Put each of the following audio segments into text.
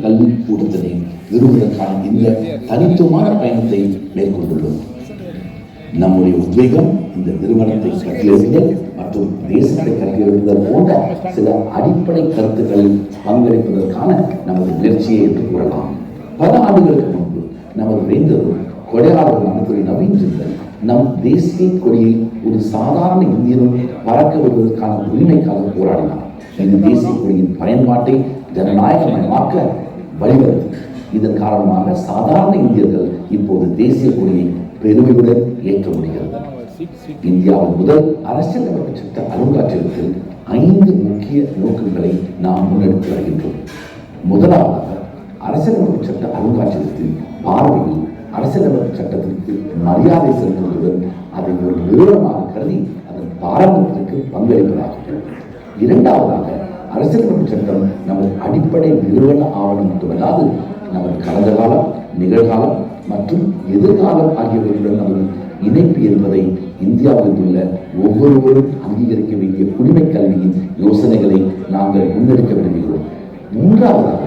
கல்வி கூட்டத்தினை நிறுவுவதற்கான இந்த தனித்துவமான பயணத்தை மேற்கொண்டுள்ளோம். நம்முடைய உத்வேகம் இந்த நிறுவனத்தை கட்டியெழுப்புதல் மற்றும் தேசத்தை கட்டியெழுப்புதல் போன்ற சில அடிப்படை கருத்துக்களில் பங்களிப்பதற்கான நமது முயற்சியை என்று கூறலாம். பல ஆண்டுகளுக்கு முன்பு நமது வேந்தரும் கொடையாளர்களான திரு நவீன் ஜிந்தல் நம் தேசிய கொடியை ஒரு சாதாரண இந்தியனும் பறக்க விடுவதற்கான உரிமைக்காக போராடினார். இந்த தேசிய கொடியின் பயன்பாட்டை ஜனநாயகமயமாக்க வழிவகுத்தது. இதன் காரணமாக சாதாரண இந்தியர்கள் இப்போது தேசிய கொடியை பெருமையுடன் ஏற்க முடிகிறது. இந்தியாவின் முதல் அரசியலமைப்பு சட்ட அருங்காட்சியகத்தில் 5 முக்கிய நோக்கங்களை நாம் முன்னெடுத்து வருகின்றோம். முதலாவதாக, அரசியலமைப்பு சட்ட அருங்காட்சியகத்தின் பார்வையில் அரசியலமைப்பு சட்டத்திற்கு மரியாதை செலுத்துவதுடன் அதை ஒரு நிறுவனமாக கருதி அதன் பாரம்பரியத்திற்கு பங்களிப்பதாகும். இரண்டாவதாக, அரசியலமைப்பு சட்டம் நமது அடிப்படை நிறுவன ஆவணம் மட்டுமல்லாது நமது கடந்த காலம், நிகழ்காலம் மற்றும் எதிர்காலம் ஆகியவற்றுடன் நமது இணைப்பு என்பதை இந்தியாவில் உள்ள ஒவ்வொருவரும் அங்கீகரிக்க வேண்டிய குடிமை கல்வியின் யோசனைகளை நாங்கள் முன்னெடுக்க விரும்புகிறோம். மூன்றாவதாக,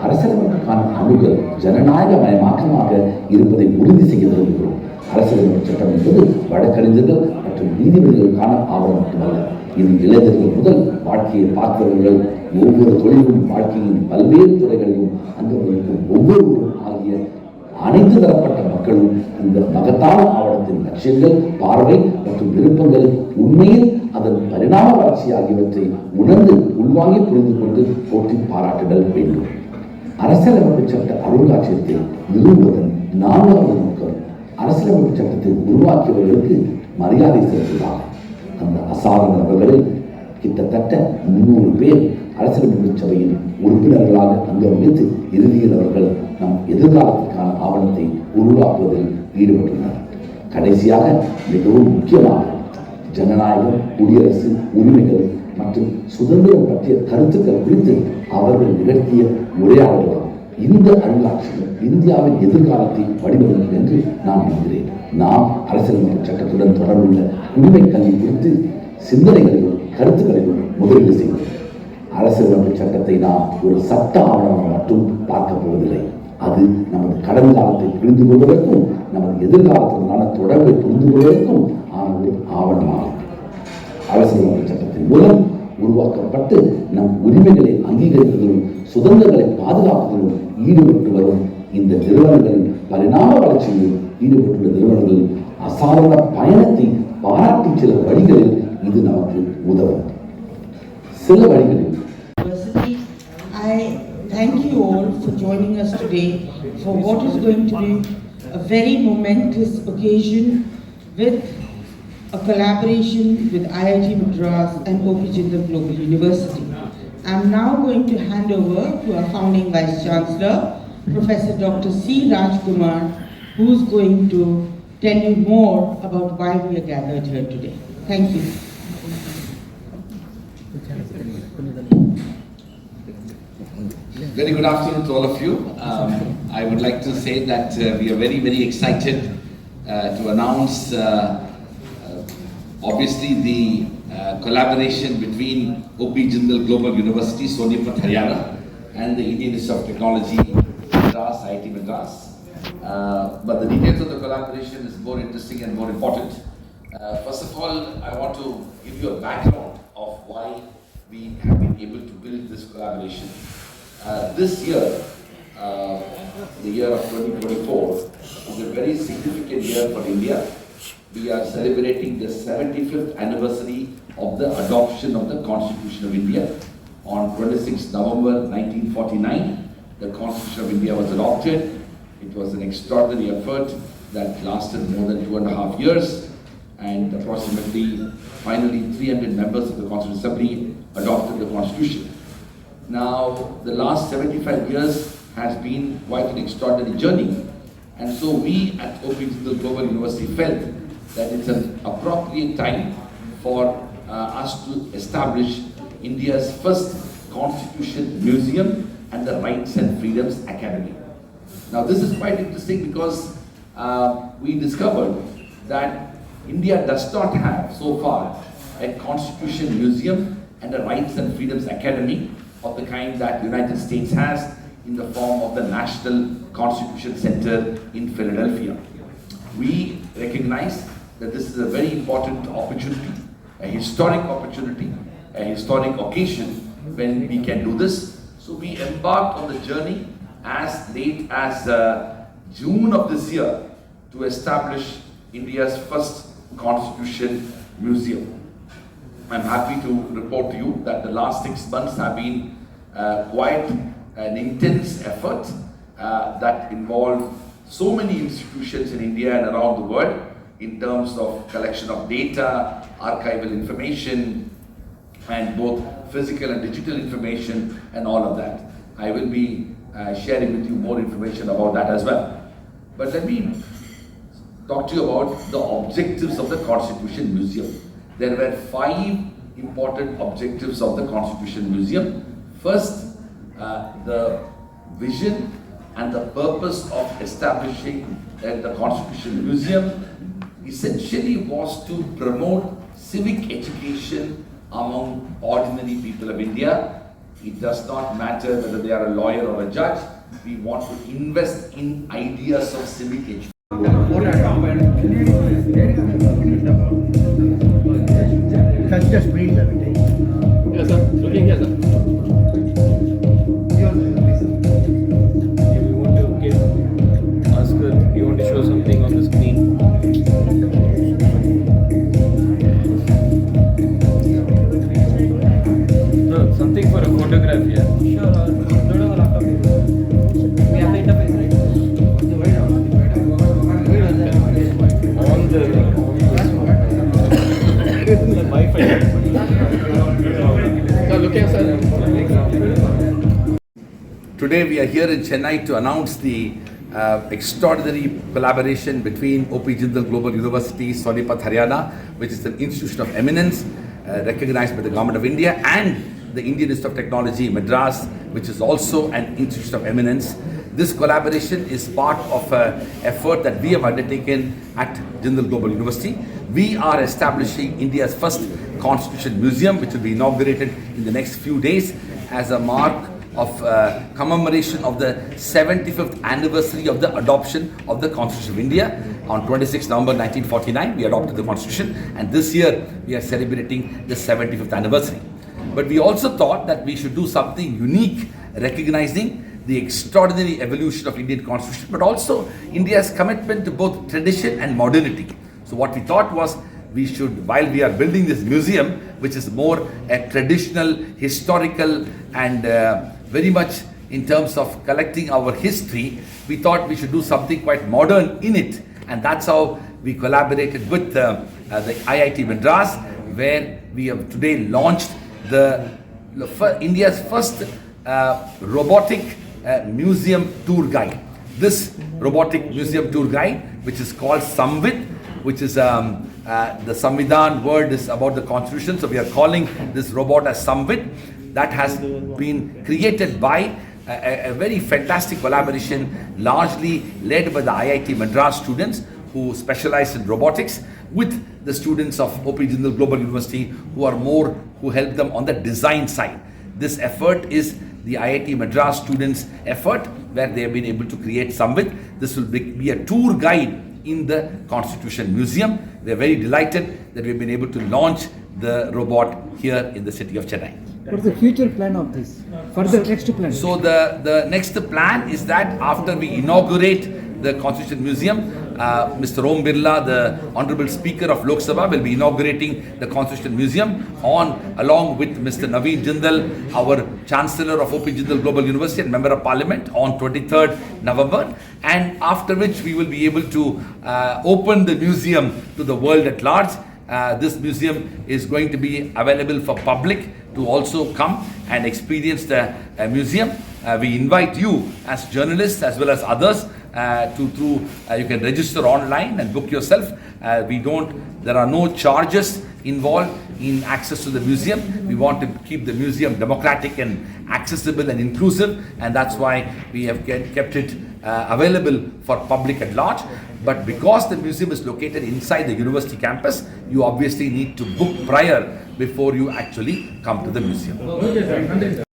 அரசியலமைப்புக்கான அணுகல் ஜனநாயகமயமாக்கமாக இருப்பதை உறுதி செய்ய விரும்புகிறோம். அரசியலமைப்பு சட்டம் என்பது வழக்கறிஞர்கள் மற்றும் நீதிபதிகளுக்கான ஆவணம் மட்டுமல்ல. இது இளைஞர்கள் முதல் வாழ்க்கையை பார்த்தவர்கள், ஒவ்வொரு தொழிலும் வாழ்க்கையின் பல்வேறு துறைகளையும் அங்கு வகிக்கும் ஒவ்வொருவரும் ஆகிய அனைத்து தரப்பட்ட மக்களும் இந்த மகத்தான ஆவணத்தின் லட்சியங்கள், பார்வை மற்றும் விருப்பங்கள், உண்மையில் அதன் பரிணாம வளர்ச்சி ஆகியவற்றை உணர்ந்து உள்வாங்கி புரிந்து கொண்டு போற்றி பாராட்டுதல் வேண்டும். அரசியலமைப்பு சட்ட அருங்காட்சியகத்தை நிறுவுவதன் 4வது நோக்கம் அரசியலமைப்பு சட்டத்தை உருவாக்கியவர்களுக்கு மரியாதை செலுத்துவதாகும். அந்த அசாதாரண நபர்களில் கிட்டத்தட்ட 300 பேர் அரசியலமைப்பு சபையின் உறுப்பினர்களாக அங்கம் வகித்து இறுதியில் அவர்கள் நம் எதிர்காலத்திற்கான ஆவணத்தை உருவாக்குவதில் ஈடுபட்டுள்ளனர். கடைசியாக, மிகவும் முக்கியமாக, ஜனநாயகம், குடியரசு, உரிமைகள் மற்றும் சுதந்திரம் பற்றிய கருத்துக்கள் குறித்து அவர்கள் நிகழ்த்திய உரையாடல்கள் இந்த அருங்காட்சியகம் இந்தியாவின் எதிர்காலத்தை வடிவமைக்கும் என்று நான் நம்புகிறேன். நாம் அரசியலமைப்பு சட்டத்துடன் தொடர்புள்ள குடிமை கல்வி குறித்து சிந்தனைகளையும் கருத்துக்களையும் முதலீடு செய்வோம். அரசியலமைப்பு சட்டத்தை நாம் ஒரு சட்ட ஆவணமாக மட்டும் பார்க்க போவதில்லை. அது நமது கடந்த காலத்தை புரிந்து கொள்வதற்கும் நமது எதிர்காலத்திற்கான தொடர்பை புரிந்து கொள்வதற்கும் ஆனது ஆவணமாகும். அரசியலமைப்பு சட்டத்தின் மூலம் உருவாக்கப்பட்டு நம் உரிமைகளை அங்கீகரிப்பதிலும் சுதந்திரங்களை பாதுகாப்பதிலும் ஈடுபட்டு வரும் இந்த நிறுவனங்களின் பரிணாம வளர்ச்சியில் ஈடுபட்டுள்ள நிறுவனங்களின் அசாதாரண பயணத்தை பாராட்டி சில வழிகளில் இது நமக்கு உதவும். சில வழிகளில் I thank you all for joining us today for what is going to be a very momentous occasion with a collaboration with IIT Madras and Jindal Global University. I am now going to hand over to our founding Vice Chancellor, Professor Dr. C. Rajkumar, who is going to tell you more about why we are gathered here today. Thank you. Very good afternoon to all of you. I would like to say that we are very, very excited to announce obviously the collaboration between Jindal Global University, Sonipat, Haryana and the Indian Institute of Technology, Madras, IIT Madras. But the details of the collaboration is more interesting and more important. First of all, I want to give you a background of why we have been able to build this collaboration. This year, the year of 2024, is a very significant year for India. We are celebrating the 75th anniversary of the adoption of the Constitution of India. On 26 November 1949, the Constitution of India was adopted. It was an extraordinary effort that lasted more than 2.5 years, and approximately, finally, 300 members of the Constituent Assembly adopted the Constitution. Now, the last 75 years has been quite an extraordinary journey, and so we at Jindal Global University felt that it's an appropriate time for us to establish India's first Constitution Museum and the Rights and Freedoms Academy. Now, this is quite interesting because we discovered that India does not have so far a Constitution Museum and a Rights and Freedoms Academy of the kind that United States has, in the form of the National Constitution Center in Philadelphia. We recognize that this is a very important opportunity, a historic opportunity, a historic occasion when we can do this. So we embarked on the journey as late as June of this year to establish India's first Constitution Museum. I'm happy to report to you that the last 6 months have been quite an intense effort that involved so many institutions in India and around the world in terms of collection of data, archival information, and both physical and digital information and all of that. I will be sharing with you more information about that as well. But let me talk to you about the objectives of the Constitution Museum. There were 5 important objectives of the Constitution Museum. First, the vision and the purpose of establishing the Constitution Museum essentially was to promote civic education among ordinary people of India. It does not matter whether they are a lawyer or a judge. We want to invest in ideas of civic education. Just breathe every day. Yes, sir. Looking here, sir. You want to ask her, you want to show something on the screen? No, something for a photograph here. Sure, don't have a laptop. We have the interface, right? On the Wi-Fi. Sir, look here, sir. Today we are here in Chennai to announce the extraordinary collaboration between OP Jindal Global University, Sonipat, Haryana, which is an institution of eminence recognized by the Government of India, and the Indian Institute of Technology, Madras, which is also an institution of eminence. This collaboration is part of an effort that we have undertaken at Jindal Global University. We are establishing India's first Constitution Museum, which will be inaugurated in the next few days as a mark of commemoration of the 75th anniversary of the adoption of the Constitution of India. On 26 November 1949, we adopted the Constitution, and this year we are celebrating the 75th anniversary. But we also thought that we should do something unique, recognizing the extraordinary evolution of Indian Constitution, but also India's commitment to both tradition and modernity. So what we thought was, we should, while we are building this museum, which is more a traditional, historical, and very much in terms of collecting our history, we thought we should do something quite modern in it. And that's how we collaborated with the IIT Madras, where we have today launched India's first robotic museum tour guide. This robotic museum tour guide, which is called Samvid, which is the Samvidhan word is about the Constitution, so we are calling this robot as Samvid. That has been created by a very fantastic collaboration, largely led by the IIT Madras students who specialize in robotics, with the students of OP Jindal Global University who help them on the design side. This effort is the IIT Madras students' effort, where they have been able to create Samvid. This will be a tour guide in the Constitution Museum. We are very delighted that we have been able to launch the robot here in the city of Chennai. What's the future plan of this? Further next plan? So the next plan is that after we inaugurate the Constitution Museum, Mr. Om Birla, the Honorable Speaker of Lok Sabha, will be inaugurating the Constitution Museum along with Mr. Naveen Jindal, our Chancellor of OP Jindal Global University and Member of Parliament, on 23rd November. And after which we will be able to open the museum to the world at large. This museum is going to be available for public to also come and experience the museum. We invite you as journalists as well as others you can register online and book yourself. There are no charges involved in access to the museum. We want to keep the museum democratic and accessible and inclusive, and that's why we have kept it available for public at large. But because the museum is located inside the university campus, you obviously need to book prior before you actually come to the museum.